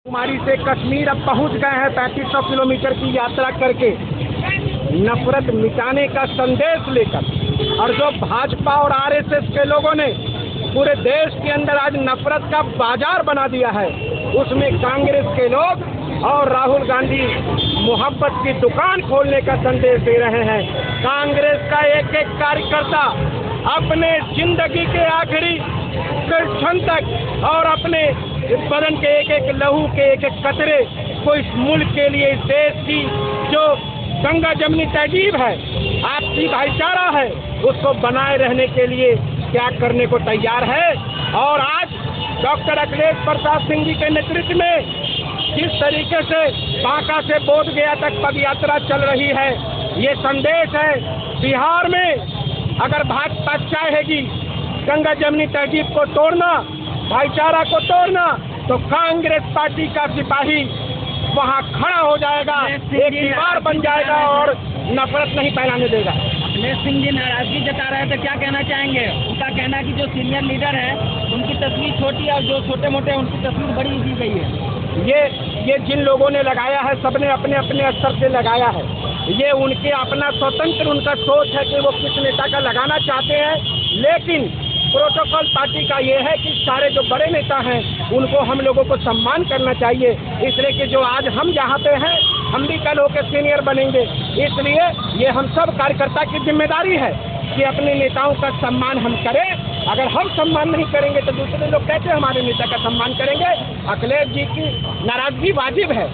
कन्याकुमारी से कश्मीर अब पहुंच गए हैं 3500 किलोमीटर की यात्रा करके नफरत मिटाने का संदेश लेकर। और जो भाजपा और आरएसएस के लोगों ने पूरे देश के अंदर आज नफरत का बाजार बना दिया है, उसमें कांग्रेस के लोग और राहुल गांधी मोहब्बत की दुकान खोलने का संदेश दे रहे हैं। कांग्रेस का एक एक कार्यकर्ता अपने जिंदगी के आखिरी क्षण तक और अपने बदन के एक एक लहू के एक एक कतरे को इस मुल्क के लिए, इस देश की जो गंगा जमनी तहजीब है, आपसी भाईचारा है, उसको बनाए रहने के लिए त्याग करने को तैयार है। और आज डॉक्टर अखिलेश प्रसाद सिंह जी के नेतृत्व में जिस तरीके से बांका से बोधगया तक पद यात्रा चल रही है, ये संदेश है बिहार में अगर भाजपा चाहेगी गंगा जमनी तहजीब को तोड़ना, भाईचारा को तोड़ना, तो कांग्रेस पार्टी का सिपाही वहां खड़ा हो जाएगा, एक दीवार बन जाएगा और नफरत नहीं फैलाने देगा। अखिलेश सिंह जी नाराजगी जता रहे थे, क्या कहना चाहेंगे? उनका कहना है कि जो सीनियर लीडर है उनकी तस्वीर छोटी और जो छोटे मोटे हैं उनकी तस्वीर बड़ी दी गई है। ये जिन लोगों ने लगाया है, सबने अपने अपने स्तर से लगाया है। ये उनके अपना स्वतंत्र उनका सोच है कि वो किस नेता का लगाना चाहते हैं, लेकिन प्रोटोकॉल पार्टी का ये है कि सारे जो बड़े नेता हैं उनको हम लोगों को सम्मान करना चाहिए। इसलिए कि जो आज हम जहाँ पे हैं, हम भी कल होकर सीनियर बनेंगे। इसलिए ये हम सब कार्यकर्ता की जिम्मेदारी है कि अपने नेताओं का सम्मान हम करें। अगर हम सम्मान नहीं करेंगे तो दूसरे लोग कैसे हमारे नेता का सम्मान करेंगे? अखिलेश जी की नाराजगी वाजिब है।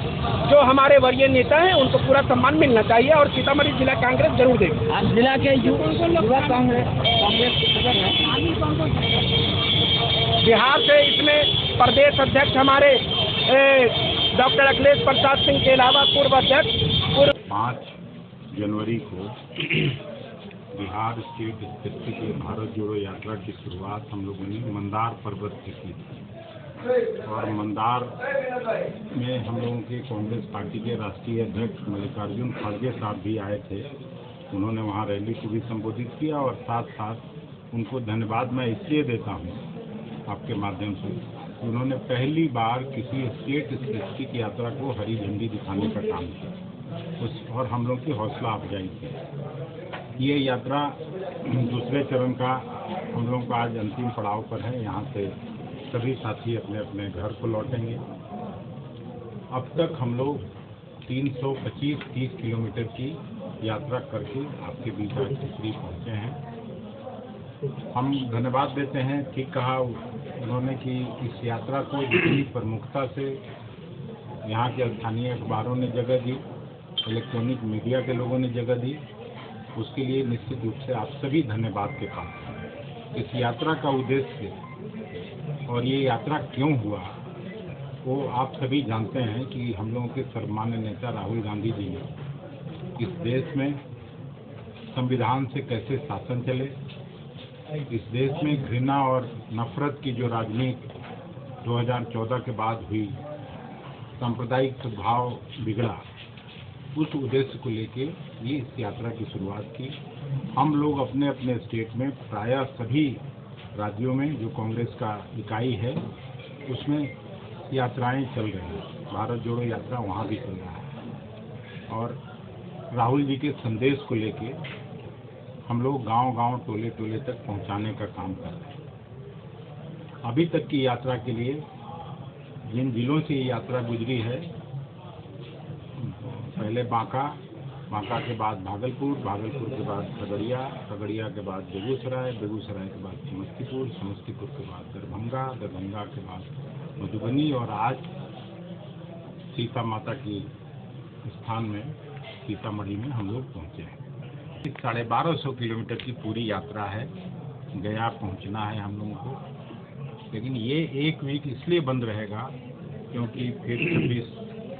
जो हमारे वरीय नेता हैं उनको पूरा सम्मान मिलना चाहिए और सीतामढ़ी जिला कांग्रेस जरूर देगी। आप जिला के युवा कांग्रेस के सदस्य हैं। बिहार से इसमें प्रदेश अध्यक्ष हमारे डॉक्टर अखिलेश प्रसाद सिंह के अलावा पूर्व अध्यक्ष 5 जनवरी को बिहार स्टेट स्थिति के भारत जोड़ो यात्रा की शुरुआत हम लोगों ने मंदार पर्वत से की थी। और मंदार में हम लोगों के कांग्रेस पार्टी के राष्ट्रीय अध्यक्ष मल्लिकार्जुन खड़गे साहब भी आए थे। उन्होंने वहां रैली को भी संबोधित किया और साथ साथ उनको धन्यवाद मैं इसलिए देता हूं आपके माध्यम से, उन्होंने पहली बार किसी स्टेट स्थिति की यात्रा को हरी झंडी दिखाने का काम किया और हम लोग की हौसला अफजाई की। ये यात्रा दूसरे चरण का हम लोगों का आज अंतिम पड़ाव पर है। यहाँ से सभी साथी अपने अपने घर को लौटेंगे। अब तक हम लोग 325-30 किलोमीटर की यात्रा करके आपके बीच आज टिकरी पहुँचे हैं। हम धन्यवाद देते हैं, ठीक कहा उन्होंने कि इस यात्रा को इतनी प्रमुखता से यहाँ के स्थानीय अखबारों ने जगह दी, इलेक्ट्रॉनिक मीडिया के लोगों ने जगह दी, उसके लिए निश्चित रूप से आप सभी धन्यवाद के पात्र। इस यात्रा का उद्देश्य और ये यात्रा क्यों हुआ वो आप सभी जानते हैं कि हम लोगों के सर्वमान्य नेता राहुल गांधी जी ने इस देश में संविधान से कैसे शासन चले, इस देश में घृणा और नफरत की जो राजनीति 2014 के बाद हुई, सांप्रदायिक सद्भाव बिगड़ा, उस उद्देश्य को लेके ये इस यात्रा की शुरुआत की। हम लोग अपने अपने स्टेट में प्रायः सभी राज्यों में जो कांग्रेस का इकाई है उसमें यात्राएं चल रही हैं। भारत जोड़ो यात्रा वहाँ भी चल रहा है और राहुल जी के संदेश को लेके हम लोग गांव-गांव, टोले-टोले तक पहुंचाने का काम कर रहे हैं। अभी तक की यात्रा के लिए जिन जिलों से ये यात्रा गुजरी है, पहले बांका के बाद भागलपुर के बाद खगड़िया के बाद बेगूसराय के बाद समस्तीपुर के बाद दरभंगा के बाद मधुबनी और आज सीता माता की स्थान में सीतामढ़ी में हम लोग पहुँचे हैं। 1250 किलोमीटर की पूरी यात्रा है, गया पहुंचना है हम लोगों को, लेकिन ये एक वीक इसलिए बंद रहेगा क्योंकि फिर 26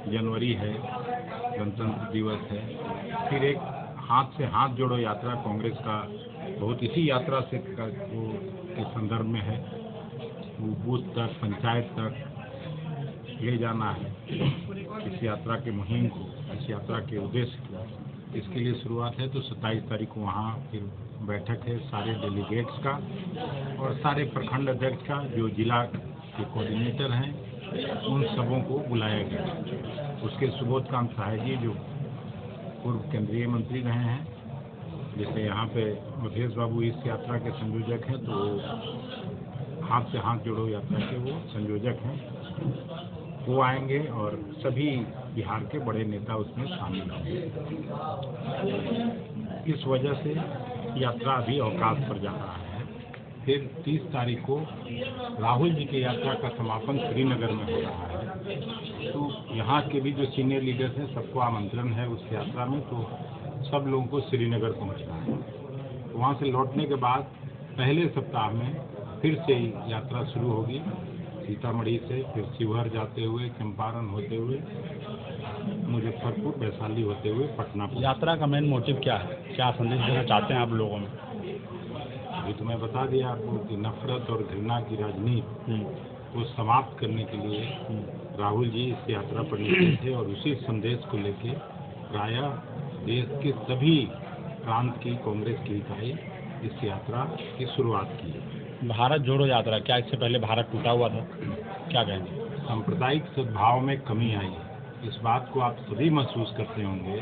जनवरी है, गणतंत्र दिवस है, फिर एक हाथ से हाथ जोड़ो यात्रा कांग्रेस का बहुत इसी यात्रा से के संदर्भ में है, वो बूथ तक, पंचायत तक ले जाना है इस यात्रा के मुहिम को, इस यात्रा के उद्देश्य को। इसके लिए शुरुआत है। तो 27 तारीख को वहाँ फिर बैठक है सारे डेलीगेट्स का और सारे प्रखंड अध्यक्ष का, जो जिला के कोऑर्डिनेटर हैं उन सबों को बुलाया गया। उसके सुबोध कांत सहाय जी जो पूर्व केंद्रीय मंत्री रहे हैं, जैसे यहाँ पे अवधेश बाबू इस यात्रा के संयोजक हैं, तो हाथ से हाथ जोड़ो यात्रा के वो संयोजक हैं, वो आएंगे और सभी बिहार के बड़े नेता उसमें शामिल होंगे। इस वजह से यात्रा अभी अवकाश पर जा रहा है। फिर 30 तारीख को राहुल जी की यात्रा का समापन श्रीनगर में हो रहा है, तो यहाँ के भी जो सीनियर लीडर्स हैं सबको आमंत्रण है उस यात्रा में, तो सब लोगों को श्रीनगर पहुँचना है। वहाँ से लौटने के बाद पहले सप्ताह में फिर से यात्रा शुरू होगी, सीतामढ़ी से फिर शिवहर जाते हुए, चंपारण होते हुए, मुजफ्फरपुर, वैशाली होते हुए पटना। यात्रा का मेन मोटिव क्या है, क्या संदेश देना चाहते हैं आप लोगों में? अभी तो मैं बता दिया आपको कि नफरत और घृणा की राजनीति को समाप्त करने के लिए राहुल जी इस यात्रा पर निकले थे और उसी संदेश को लेके प्रायः देश के सभी प्रांत की कांग्रेस की इकाई इस यात्रा की शुरुआत की है। भारत जोड़ो यात्रा, क्या इससे पहले भारत टूटा हुआ था, क्या कहेंगे? सांप्रदायिक सद्भाव में कमी आई है। इस बात को आप सभी महसूस करते होंगे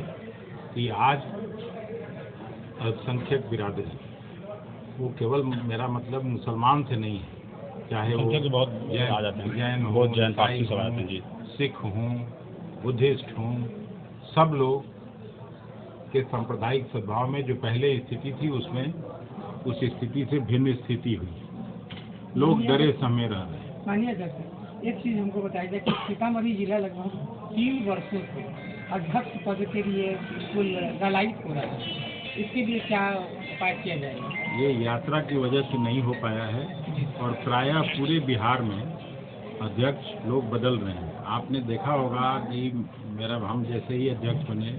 कि आज अल्पसंख्यक बिरादरी, वो केवल मेरा मतलब मुसलमान से नहीं है, चाहे वो बहुत जैन हो, बहुत जैन पार्टी सब आते हैं जी, सिख हों, बुद्धिस्ट हों, सब लोग के सांप्रदायिक सद्भाव में जो पहले स्थिति थी उसमें उस स्थिति से भिन्न स्थिति हुई। लोग डरे सहमे रह रहे हैं। मानिए अध्यक्ष, एक चीज़ हमको बताई जाए कि सीतामढ़ी जिला लगभग 3 वर्षों से अध्यक्ष पद के लिए बिल्कुल लालायित हो रहा है, इसके लिए क्या उपाय किया जाएगा? ये यात्रा की वजह से नहीं हो पाया है और प्रायः पूरे बिहार में अध्यक्ष लोग बदल रहे हैं। आपने देखा होगा कि हम जैसे ही अध्यक्ष बने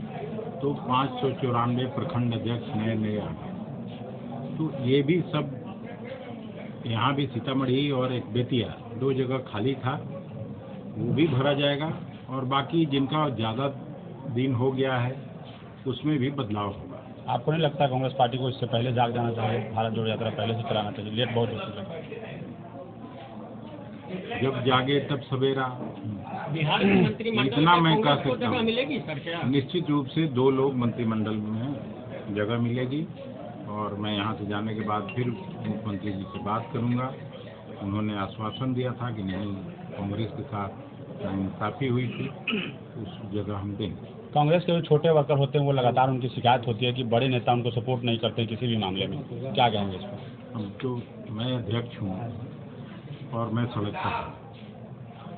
तो 594 प्रखंड अध्यक्ष नए नए आ गए। तो ये भी सब, यहाँ भी सीतामढ़ी और एक बेतिया 2 जगह खाली था, वो भी भरा जाएगा और बाकी जिनका ज़्यादा दिन हो गया है उसमें भी बदलाव होगा। आपको नहीं लगता कांग्रेस पार्टी को इससे पहले जाग जाना चाहिए, भारत जोड़ो यात्रा पहले से कराना चाहिए? लेट बहुत हो चुका है। जब जागे तब सवेरा। बिहार में मंत्रिमंडल इतना मैं कह को सकता जगह हूँ, मिलेगी सर क्या? निश्चित रूप से 2 लोग मंत्रिमंडल में जगह मिलेगी और मैं यहाँ से जाने के बाद फिर मुख्यमंत्री जी से बात करूँगा। उन्होंने आश्वासन दिया था कि नहीं, कांग्रेस के साथ इंसाफी हुई थी, उस जगह हम देंगे। कांग्रेस के जो छोटे वर्कर होते हैं वो लगातार उनकी शिकायत होती है कि बड़े नेता उनको सपोर्ट नहीं करते किसी भी मामले में, क्या कहेंगे इस पर? हम तो, मैं अध्यक्ष हूँ और मैं सड़क पर हूँ,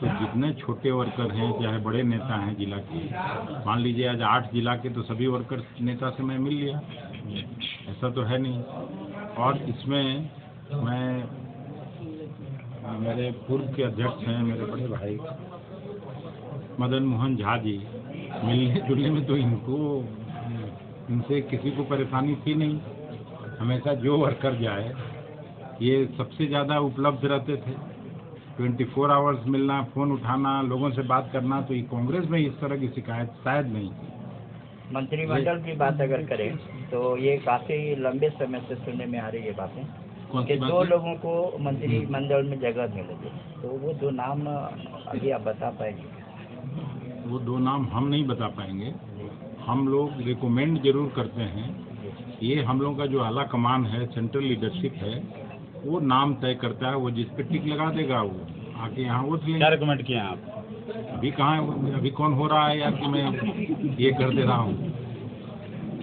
तो जितने छोटे वर्कर हैं चाहे बड़े नेता हैं जिला के, मान लीजिए आज 8 जिला के, तो सभी वर्कर नेता से मैं मिल लिया, ऐसा तो है नहीं। और इसमें मैं, मेरे पूर्व के अध्यक्ष हैं मेरे बड़े भाई मदन मोहन झा जी, मिलने जुलने में तो इनसे किसी को परेशानी थी नहीं। हमेशा जो वर्कर जाए ये सबसे ज़्यादा उपलब्ध रहते थे, 24 आवर्स मिलना, फ़ोन उठाना, लोगों से बात करना, तो ये कांग्रेस में इस तरह की शिकायत शायद नहीं। मंत्रिमंडल की बात अगर करें तो ये काफ़ी लंबे समय से सुनने में आ रही है बातें कि 2 लोगों को मंत्रिमंडल में जगह मिलेगी, तो वो 2 नाम अभी आप बता पाएंगे? वो 2 नाम हम नहीं बता पाएंगे, हम लोग रिकमेंड जरूर करते हैं। ये हम लोगों का जो आला कमान है, सेंट्रल लीडरशिप है, वो नाम तय करता है, वो जिस पे टिक लगा देगा वो आके यहाँ वोट लेंगे। क्या रिकमेंड किए हैं आप? अभी कहाँ, अभी कौन हो रहा है या कि मैं ये कर दे रहा हूँ?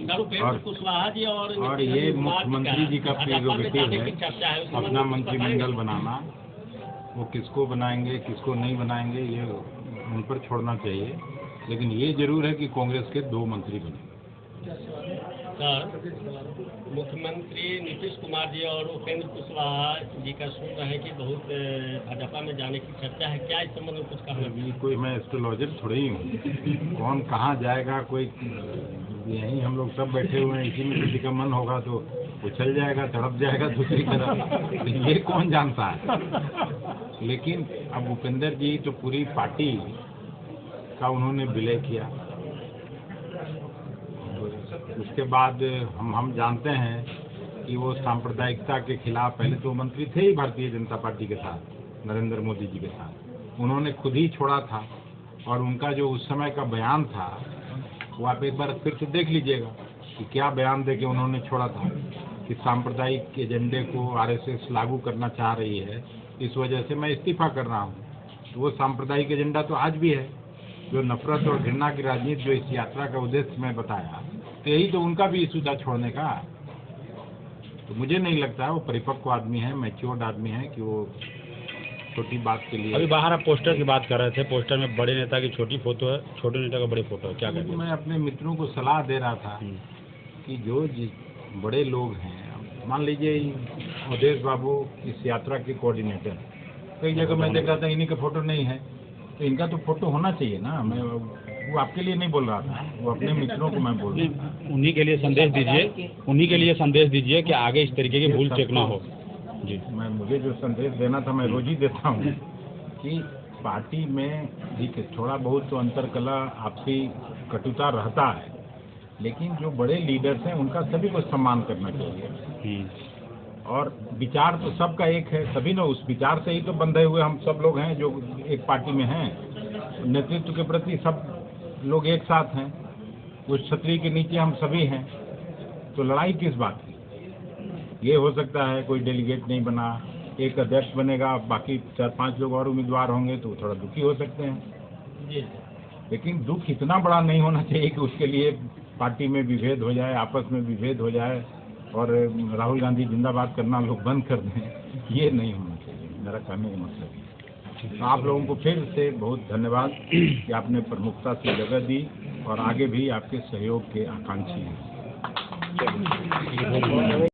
और ये मुख्यमंत्री जी का प्रेरोगेटिव है अपना मंत्रिमंडल बनाना, वो किसको बनाएंगे किसको नहीं बनाएंगे ये उन पर छोड़ना चाहिए, लेकिन ये जरूर है कि कांग्रेस के 2 मंत्री बने। सर, मुख्यमंत्री नीतीश कुमार जी और उपेंद्र कुशवाहा जी का सुन रहे हैं कि बहुत भाजपा में जाने की चर्चा है, क्या इस संबंध में कुछ कहना? अभी कोई मैं एस्ट्रोलॉजर थोड़ी हूँ, कौन कहाँ जाएगा, कोई यहीं हम लोग सब बैठे हुए हैं, इसी में किसी का मन होगा तो उछल जाएगा, तड़प जाएगा दूसरी तरफ, ये कौन जानता है। लेकिन अब उपेंद्र जी तो पूरी पार्टी का उन्होंने विलय किया, उसके बाद हम जानते हैं कि वो सांप्रदायिकता के खिलाफ, पहले तो मंत्री थे ही भारतीय जनता पार्टी के साथ, नरेंद्र मोदी जी के साथ, उन्होंने खुद ही छोड़ा था, और उनका जो उस समय का बयान था वो आप एक बार फिर से देख लीजिएगा कि क्या बयान दे के उन्होंने छोड़ा था कि सांप्रदायिक एजेंडे को आरएसएस लागू करना चाह रही है, इस वजह से मैं इस्तीफा कर रहा हूँ। तो वो सांप्रदायिक एजेंडा तो आज भी है, जो नफरत और घृणा की राजनीति जो इस यात्रा का उद्देश्य मैं बताया, तो यही तो उनका भी इशू था छोड़ने का। तो मुझे नहीं लगता वो परिपक्व आदमी है, मैच्योर्ड आदमी है कि वो छोटी बात के लिए। अभी बाहर आप पोस्टर की बात कर रहे थे, पोस्टर में बड़े नेता की छोटी फोटो है, छोटे नेता का बड़ी फोटो है, क्या कहेंगे? मैं अपने मित्रों को सलाह दे रहा था कि जो बड़े लोग हैं, मान लीजिए अवधेश बाबू इस यात्रा के कोऑर्डिनेटर, कई जगह मैं देख रहा था इन्हीं का फोटो नहीं है, तो इनका तो फोटो होना चाहिए ना। मैं वो आपके लिए नहीं बोल रहा था, वो अपने मित्रों को मैं बोल रहा था। उन्हीं के लिए संदेश दीजिए, उन्हीं के लिए संदेश दीजिए कि आगे इस तरीके की भूल चेक ना हो। जी, मुझे जो संदेश देना था मैं रोज ही देता हूँ कि पार्टी में भी थोड़ा बहुत तो अंतरकला, आपसी कटुता रहता है, लेकिन जो बड़े लीडर्स हैं उनका सभी को सम्मान करना चाहिए। और विचार तो सबका एक है, सभी ने उस विचार से ही तो बंधे हुए हम सब लोग हैं जो एक पार्टी में हैं। नेतृत्व के प्रति सब लोग एक साथ हैं, उस छतरी के नीचे हम सभी हैं, तो लड़ाई किस बात की? ये हो सकता है कोई डेलीगेट नहीं बना, एक अध्यक्ष बनेगा, बाकी 4-5 लोग और उम्मीदवार होंगे तो थोड़ा दुखी हो सकते हैं। लेकिन दुख इतना बड़ा नहीं होना चाहिए कि उसके लिए पार्टी में विभेद हो जाए, आपस में विभेद हो जाए और राहुल गांधी जिंदाबाद करना लोग बंद कर दें। ये नहीं होना चाहिए, मेरा कहने का मतलब है। तो आप लोगों को फिर से बहुत धन्यवाद कि आपने प्रमुखता से जगह दी और आगे भी आपके सहयोग के आकांक्षी हैं।